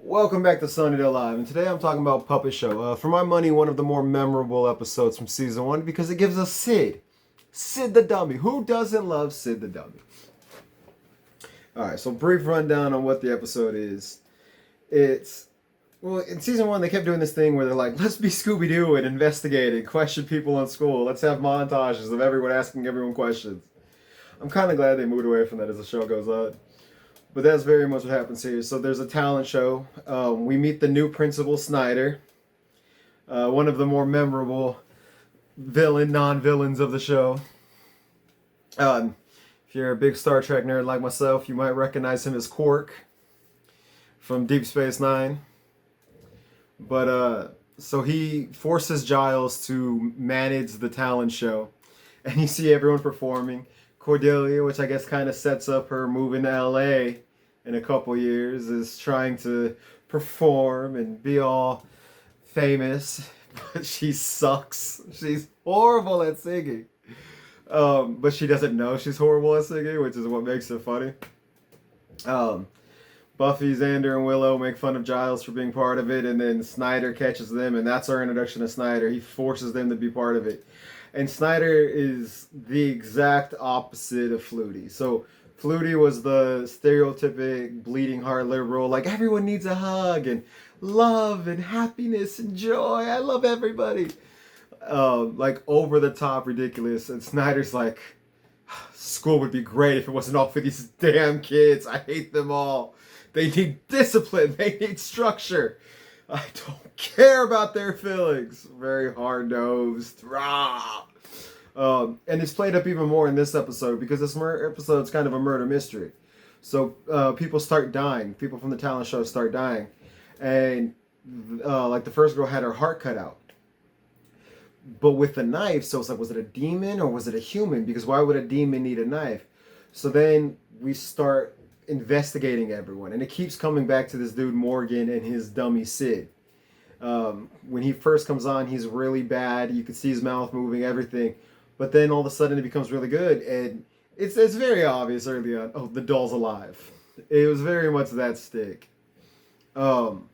Welcome back to Sunnydale Live, and today I'm talking about Puppet Show. For my money, one of the more memorable episodes from season 1 because it gives us Sid. Sid the Dummy. Who doesn't love Sid the Dummy? Alright, so brief rundown on what the episode is. Well, in season 1, they kept doing this thing where they're like, let's be Scooby-Doo and investigate and question people in school. Let's have montages of everyone asking everyone questions. I'm kind of glad they moved away from that as the show goes on. But that's very much what happens here. So there's a talent show. We meet the new principal, Snyder. One of the more memorable non-villains of the show. If you're a big Star Trek nerd like myself, you might recognize him as Quark from Deep Space Nine. But, so he forces Giles to manage the talent show. And you see everyone performing. Cordelia, which I guess kind of sets up her moving to LA in a couple years, is trying to perform and be all famous, but she sucks. She's horrible at singing. But she doesn't know she's horrible at singing, which is what makes it funny. Buffy, Xander, and Willow make fun of Giles for being part of it, and then Snyder catches them, and that's our introduction to Snyder. He forces them to be part of it. And Snyder is the exact opposite of Flutie. So Flutie was the stereotypic bleeding heart liberal, like everyone needs a hug and love and happiness and joy. I love everybody. Like over the top ridiculous. And Snyder's like, school would be great if it wasn't all for these damn kids. I hate them all. They need discipline. They need structure. I don't care about their feelings. Very hard-nosed. Rah! And it's played up even more in this episode because this episode's kind of a murder mystery. So people start dying. People from the talent show start dying. And like the first girl had her heart cut out. But with the knife, so it's like, was it a demon or was it a human? Because why would a demon need a knife? So then we start investigating everyone, and it keeps coming back to this dude Morgan and his dummy Sid. When he first comes on, he's really bad. You can see his mouth moving, everything, but then all of a sudden it becomes really good, and it's very obvious early on. Oh, the doll's alive. It was very much that stick. And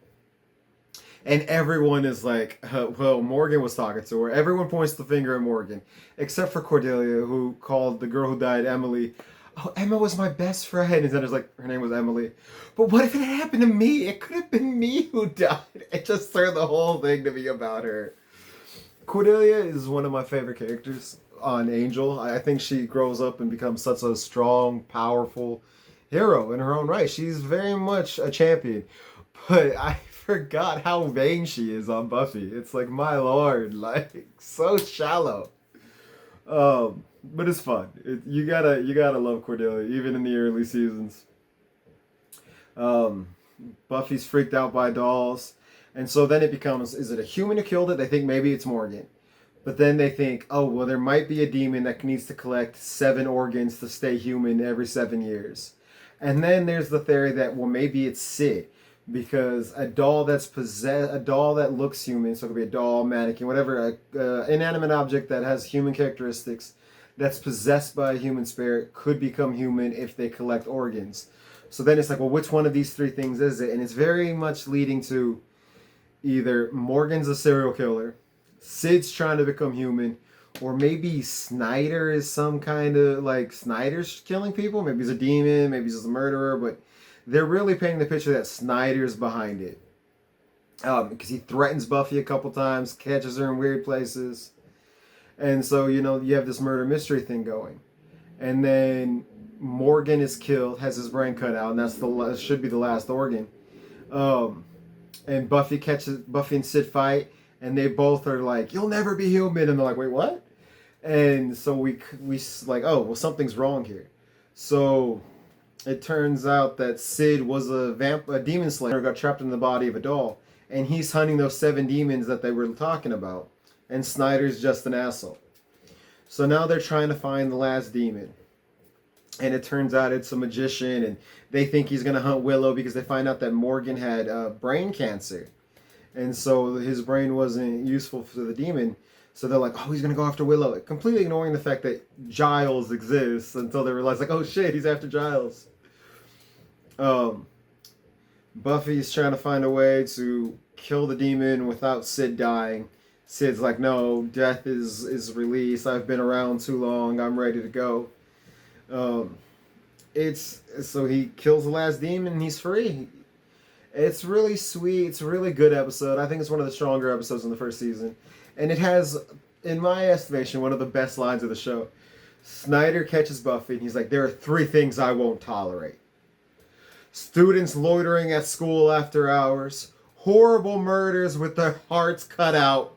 everyone is like, well, Morgan was talking to her. Everyone points the finger at Morgan, except for Cordelia, who called the girl who died Emily. Oh, Emma was my best friend. And then there's like, her name was Emily. But what if it had happened to me? It could have been me who died. It just turned the whole thing to be about her. Cordelia is one of my favorite characters on Angel. I think she grows up and becomes such a strong, powerful hero in her own right. She's very much a champion. But I forgot how vain she is on Buffy. It's like, my lord, like, so shallow. But it's fun. You gotta love Cordelia, even in the early seasons. Buffy's freaked out by dolls, and so then it becomes: is it a human who killed it? They think maybe it's Morgan, but then they think, oh well, there might be a demon that needs to collect 7 organs to stay human every 7 years, and then there's the theory that well maybe it's Sid. Because a doll that looks human, so it could be a doll, mannequin, whatever, inanimate object that has human characteristics, that's possessed by a human spirit, could become human if they collect organs. So then it's like, well, which one of these 3 things is it? And it's very much leading to either Morgan's a serial killer, Sid's trying to become human, or maybe Snyder is some kind of, like, Snyder's killing people. Maybe he's a demon, maybe he's just a murderer, but they're really painting the picture that Snyder's behind it. Because he threatens Buffy a couple times, catches her in weird places. And so, you know, you have this murder mystery thing going. And then Morgan is killed, has his brain cut out, and that's should be the last organ. And Buffy and Sid fight, and they both are like, you'll never be human. And they're like, wait, what? And so we like, oh, well, something's wrong here. So it turns out that Sid was a demon slayer, got trapped in the body of a doll, and he's hunting those 7 demons that they were talking about. And Snyder's just an asshole. So now they're trying to find the last demon. And it turns out it's a magician, and they think he's going to hunt Willow because they find out that Morgan had brain cancer. And so his brain wasn't useful for the demon. So they're like, oh, he's gonna go after Willow, completely ignoring the fact that Giles exists until they realize, like, oh shit, he's after Giles. Buffy's trying to find a way to kill the demon without Sid dying. Sid's like, no, death is released. I've been around too long. I'm ready to go. It's so he kills the last demon and he's free. It's really sweet. It's a really good episode. I think it's one of the stronger episodes in the first season. And it has, in my estimation, one of the best lines of the show. Snyder catches Buffy and he's like, there are 3 things I won't tolerate. Students loitering at school after hours, horrible murders with their hearts cut out,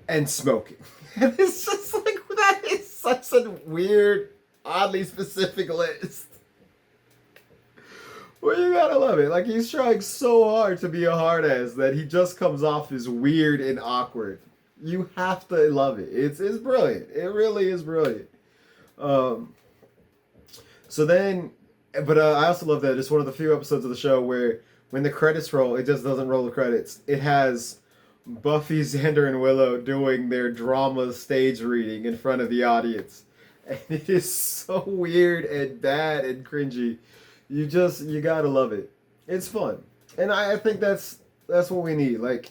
and smoking. And it's just like, that is such a weird, oddly specific list. Well, you gotta love it. Like, he's trying so hard to be a hard ass that he just comes off as weird and awkward. You have to love it. It's brilliant. It really is brilliant. So then, but I also love that it's one of the few episodes of the show where when the credits roll, it just doesn't roll the credits. It has Buffy, Xander, and Willow doing their drama stage reading in front of the audience. And it is so weird and bad and cringy. You gotta love it. It's fun. And I think that's what we need. Like,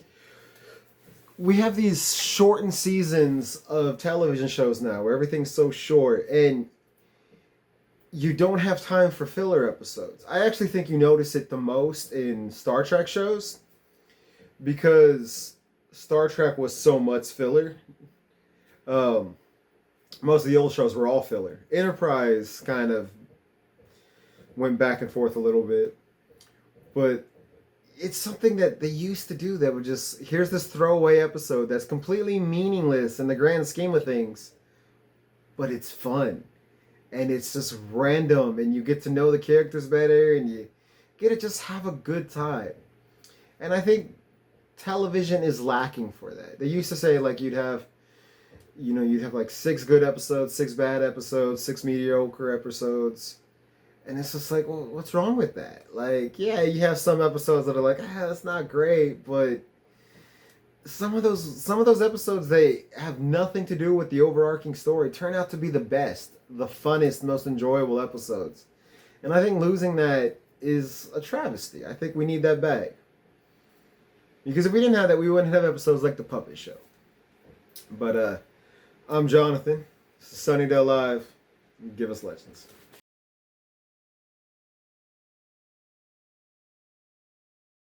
we have these shortened seasons of television shows now where everything's so short and you don't have time for filler episodes. I actually think you notice it the most in Star Trek shows because Star Trek was so much filler. Most of the old shows were all filler. Enterprise kind of went back and forth a little bit. But it's something that they used to do that would just, here's this throwaway episode that's completely meaningless in the grand scheme of things. But it's fun. And it's just random, and you get to know the characters better, and you get to just have a good time. And I think television is lacking for that. They used to say, like, you'd have like 6 good episodes, 6 bad episodes, 6 mediocre episodes. And it's just like, well, what's wrong with that? Like, yeah, you have some episodes that are like, that's not great, but some of those episodes, they have nothing to do with the overarching story, turn out to be the best, the funnest, most enjoyable episodes. And I think losing that is a travesty. I think we need that back. Because if we didn't have that, we wouldn't have episodes like The Puppet Show. But I'm Jonathan. Sunnydale Live. Give us legends.